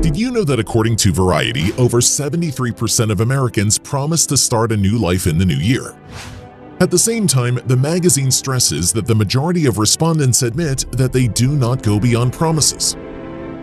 Did you know that according to Variety, over 73% of Americans promise to start a new life in the new year? At the same time, the magazine stresses that the majority of respondents admit that they do not go beyond promises.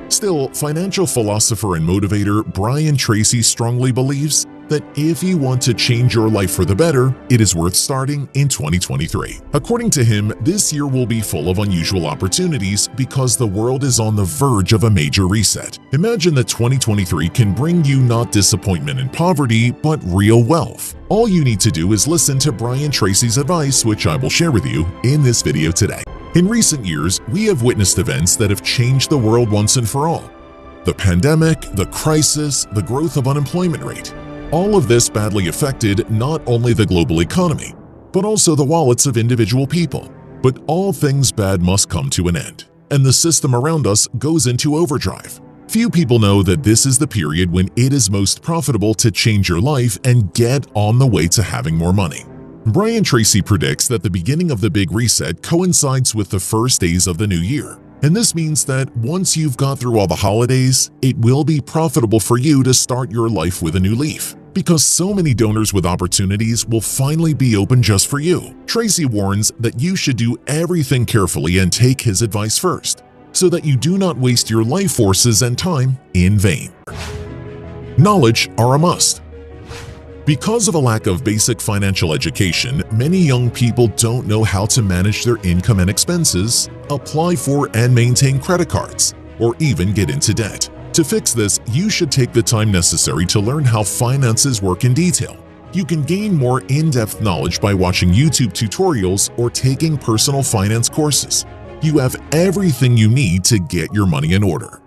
Still, financial philosopher and motivator Brian Tracy strongly believes that if you want to change your life for the better, it is worth starting in 2023. According to him, this year will be full of unusual opportunities because the world is on the verge of a major reset. Imagine that 2023 can bring you not disappointment and poverty, but real wealth. All you need to do is listen to Brian Tracy's advice, which I will share with you in this video today. In recent years, we have witnessed events that have changed the world once and for all. The pandemic, the crisis, the growth of unemployment rate. All of this badly affected not only the global economy, but also the wallets of individual people. But all things bad must come to an end, and the system around us goes into overdrive. Few people know that this is the period when it is most profitable to change your life and get on the way to having more money. Brian Tracy predicts that the beginning of the big reset coincides with the first days of the new year. And this means that once you've got through all the holidays, it will be profitable for you to start your life with a new leaf. Because so many donors with opportunities will finally be open just for you. Tracy warns that you should do everything carefully and take his advice first, so that you do not waste your life forces and time in vain. Knowledge are a must. Because of a lack of basic financial education, many young people don't know how to manage their income and expenses, apply for and maintain credit cards, or even get into debt. To fix this, you should take the time necessary to learn how finances work in detail. You can gain more in-depth knowledge by watching YouTube tutorials or taking personal finance courses. You have everything you need to get your money in order.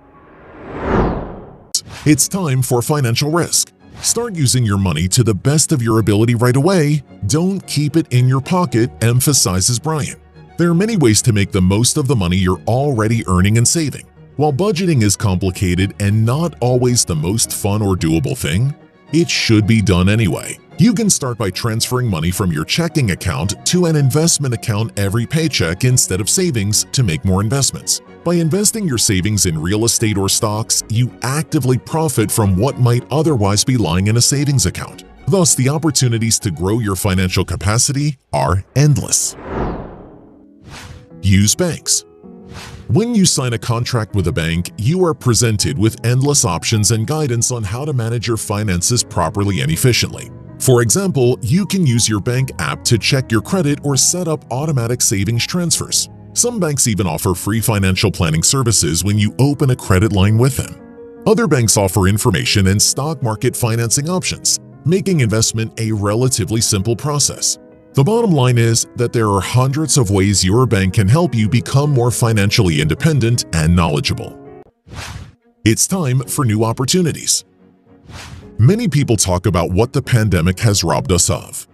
It's time for financial risk. Start using your money to the best of your ability right away. Don't keep it in your pocket, emphasizes Brian. There are many ways to make the most of the money you're already earning and saving. While budgeting is complicated and not always the most fun or doable thing, it should be done anyway. You can start by transferring money from your checking account to an investment account every paycheck instead of savings to make more investments. By investing your savings in real estate or stocks, you actively profit from what might otherwise be lying in a savings account. Thus, the opportunities to grow your financial capacity are endless. Use banks. When you sign a contract with a bank, you are presented with endless options and guidance on how to manage your finances properly and efficiently. For example, you can use your bank app to check your credit or set up automatic savings transfers. Some banks even offer free financial planning services when you open a credit line with them. Other banks offer information and stock market financing options, making investment a relatively simple process. The bottom line is that there are hundreds of ways your bank can help you become more financially independent and knowledgeable. It's time for new opportunities. Many people talk about what the pandemic has robbed us of.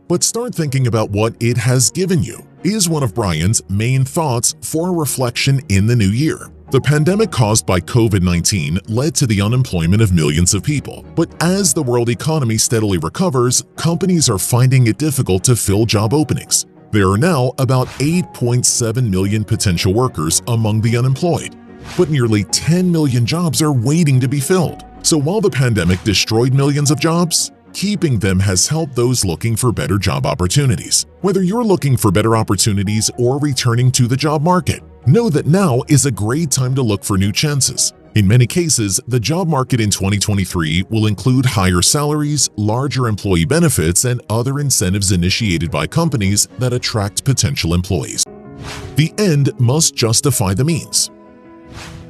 But start thinking about what it has given you, is one of Brian's main thoughts for reflection in the new year. The pandemic caused by COVID-19 led to the unemployment of millions of people. But as the world economy steadily recovers, companies are finding it difficult to fill job openings. There are now about 8.7 million potential workers among the unemployed, but nearly 10 million jobs are waiting to be filled. So while the pandemic destroyed millions of jobs, keeping them has helped those looking for better job opportunities. Whether you're looking for better opportunities or returning to the job market, know that now is a great time to look for new chances. In many cases, the job market in 2023 will include higher salaries, larger employee benefits, and other incentives initiated by companies that attract potential employees. The end must justify the means.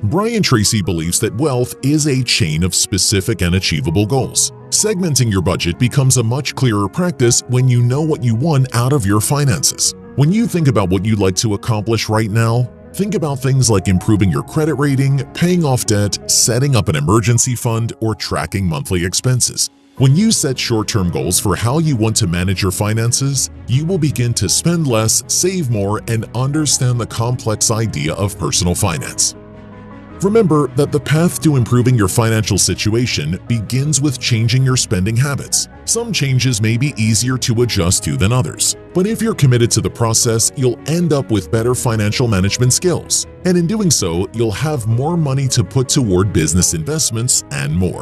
Brian Tracy believes that wealth is a chain of specific and achievable goals. Segmenting your budget becomes a much clearer practice when you know what you want out of your finances. When you think about what you'd like to accomplish right now, think about things like improving your credit rating, paying off debt, setting up an emergency fund, or tracking monthly expenses. When you set short-term goals for how you want to manage your finances, you will begin to spend less, save more, and understand the complex idea of personal finance. Remember that the path to improving your financial situation begins with changing your spending habits. Some changes may be easier to adjust to than others, but if you're committed to the process, you'll end up with better financial management skills. And in doing so, you'll have more money to put toward business investments and more.